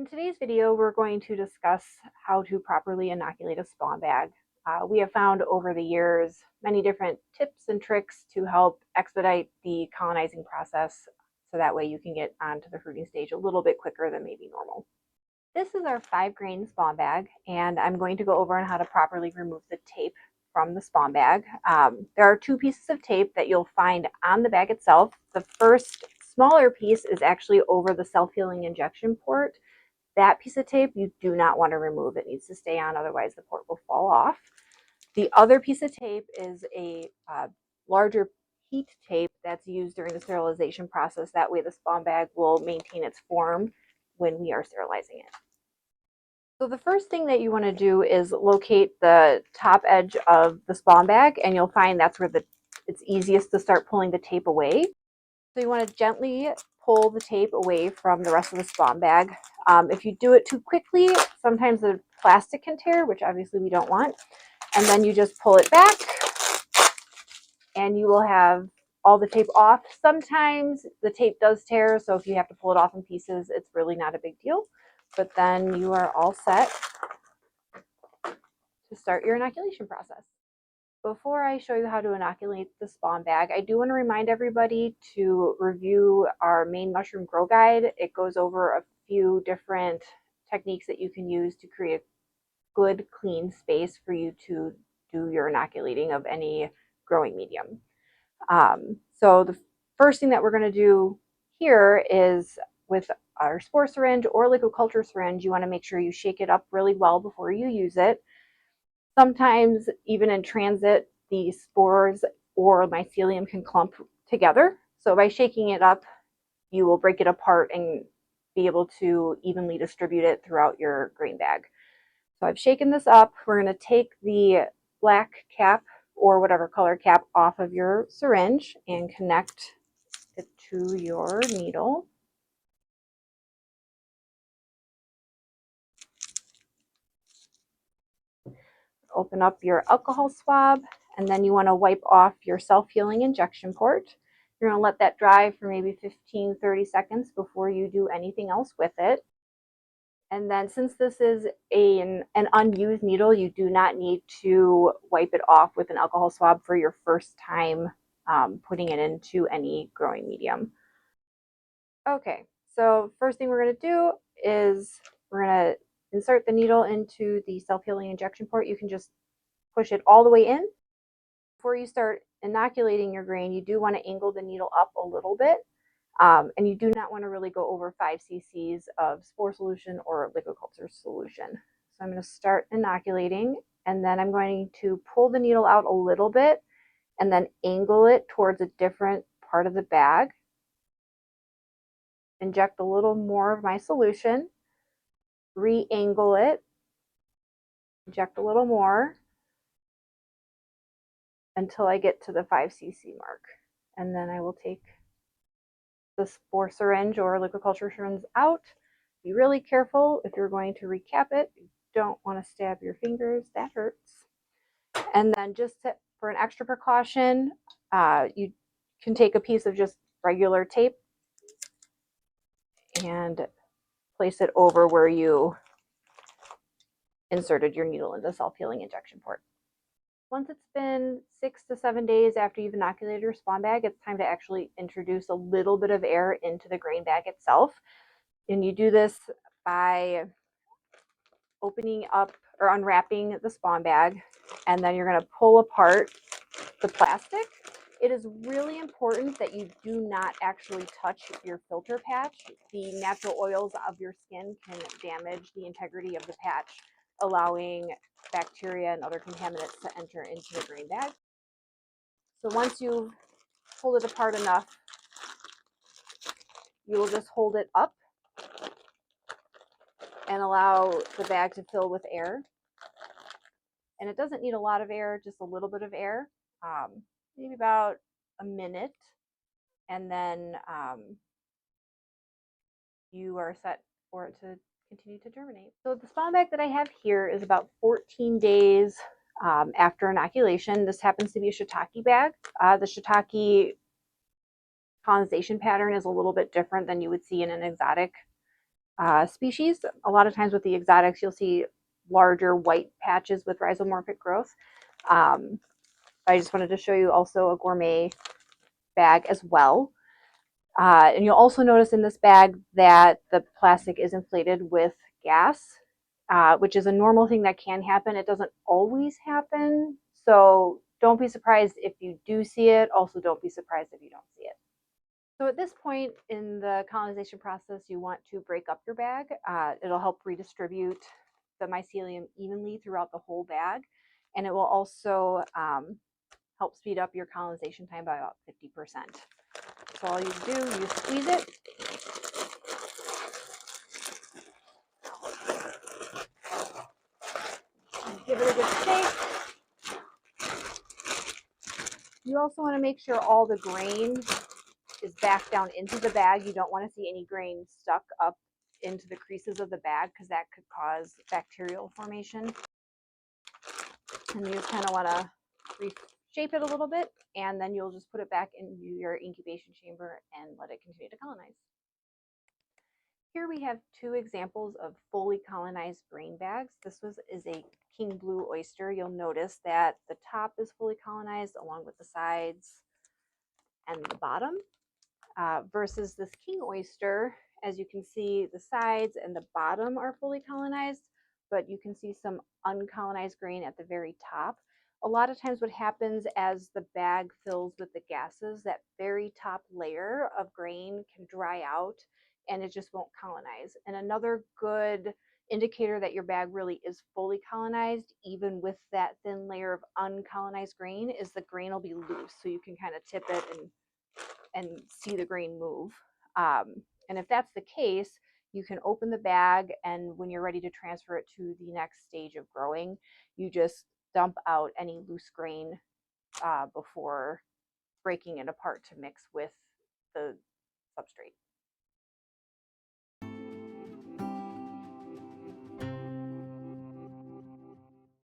In today's video, we're going to discuss how to properly inoculate a spawn bag. We have found over the years many different tips and tricks to help expedite the colonizing process so that way you can get onto the fruiting stage a little bit quicker than maybe normal. This is our 5-grain spawn bag, and I'm going to go over on how to properly remove the tape from the spawn bag. There are 2 pieces of tape that you'll find on the bag itself. The first smaller piece is actually over the self-healing injection port. That piece of tape you do not want to remove. It needs to stay on, otherwise the port will fall off. The other piece of tape is a larger heat tape that's used during the sterilization process. That way the spawn bag will maintain its form when we are sterilizing it. So the first thing that you want to do is locate the top edge of the spawn bag, and you'll find that's where it's easiest to start pulling the tape away. So you want to gently pull the tape away from the rest of the spawn bag. If you do it too quickly, sometimes the plastic can tear, which obviously we don't want. And then you just pull it back and you will have all the tape off. Sometimes the tape does tear, so if you have to pull it off in pieces, it's really not a big deal. But then you are all set to start your inoculation process. Before I show you how to inoculate the spawn bag, I do want to remind everybody to review our main mushroom grow guide. It goes over a few different techniques that you can use to create a good, clean space for you to do your inoculating of any growing medium. So the first thing that we're going to do here is with our spore syringe or liquid culture syringe, you want to make sure you shake it up really well before you use it. Sometimes, even in transit, the spores or mycelium can clump together. So by shaking it up, you will break it apart and be able to evenly distribute it throughout your grain bag. So I've shaken this up. We're going to take the black cap or whatever color cap off of your syringe and connect it to your needle. Open up your alcohol swab, and then you want to wipe off your self-healing injection port. You're going to let that dry for maybe 15-30 seconds before you do anything else with it. And then since this is an unused needle, you do not need to wipe it off with an alcohol swab for your first time putting it into any growing medium. Okay, so first thing we're going to do is we're going to insert the needle into the self-healing injection port. You can just push it all the way in. Before you start inoculating your grain, you do want to angle the needle up a little bit. And you do not want to really go over 5 cc's of spore solution or liquid culture solution. So I'm going to start inoculating, and then I'm going to pull the needle out a little bit and then angle it towards a different part of the bag. Inject a little more of my solution, re-angle it, inject a little more until I get to the 5 cc mark. And then I will take the spore syringe or liquid culture syringe out. Be really careful if you're going to recap it. You don't want to stab your fingers, that hurts. And then just for an extra precaution, you can take a piece of just regular tape and place it over where you inserted your needle into the self-healing injection port. Once it's been 6 to 7 days after you've inoculated your spawn bag, it's time to actually introduce a little bit of air into the grain bag itself. And you do this by opening up or unwrapping the spawn bag, and then you're going to pull apart the plastic. It is really important that you do not actually touch your filter patch. The natural oils of your skin can damage the integrity of the patch, allowing bacteria and other contaminants to enter into the grain bag. So once you've pulled it apart enough, you will just hold it up and allow the bag to fill with air. And it doesn't need a lot of air, just a little bit of air, maybe about a minute. And then you are set for it to continue to germinate. So the spawn bag that I have here is about 14 days after inoculation. This happens to be a shiitake bag. The shiitake colonization pattern is a little bit different than you would see in an exotic species. A lot of times with the exotics, you'll see larger white patches with rhizomorphic growth. I just wanted to show you also a gourmet bag as well. And you'll also notice in this bag that the plastic is inflated with gas, which is a normal thing that can happen. It doesn't always happen, so don't be surprised if you do see it. Also, don't be surprised if you don't see it. So at this point in the colonization process, you want to break up your bag. It'll help redistribute the mycelium evenly throughout the whole bag, and it will also help speed up your colonization time by about 50%. So all you do, you squeeze it. Give it a good shake. You also want to make sure all the grain is back down into the bag. You don't want to see any grain stuck up into the creases of the bag because that could cause bacterial formation. And you just kind of want to reshape it a little bit, and then you'll just put it back into your incubation chamber and let it continue to colonize. Here we have two examples of fully colonized grain bags. This is a king blue oyster. You'll notice that the top is fully colonized along with the sides and the bottom, versus this king oyster. As you can see, the sides and the bottom are fully colonized, but you can see some uncolonized grain at the very top. A lot of times what happens as the bag fills with the gases, that very top layer of grain can dry out and it just won't colonize. And another good indicator that your bag really is fully colonized, even with that thin layer of uncolonized grain, is the grain will be loose. So you can kind of tip it and see the grain move. And if that's the case, you can open the bag, and when you're ready to transfer it to the next stage of growing, you just dump out any loose grain before breaking it apart to mix with the substrate.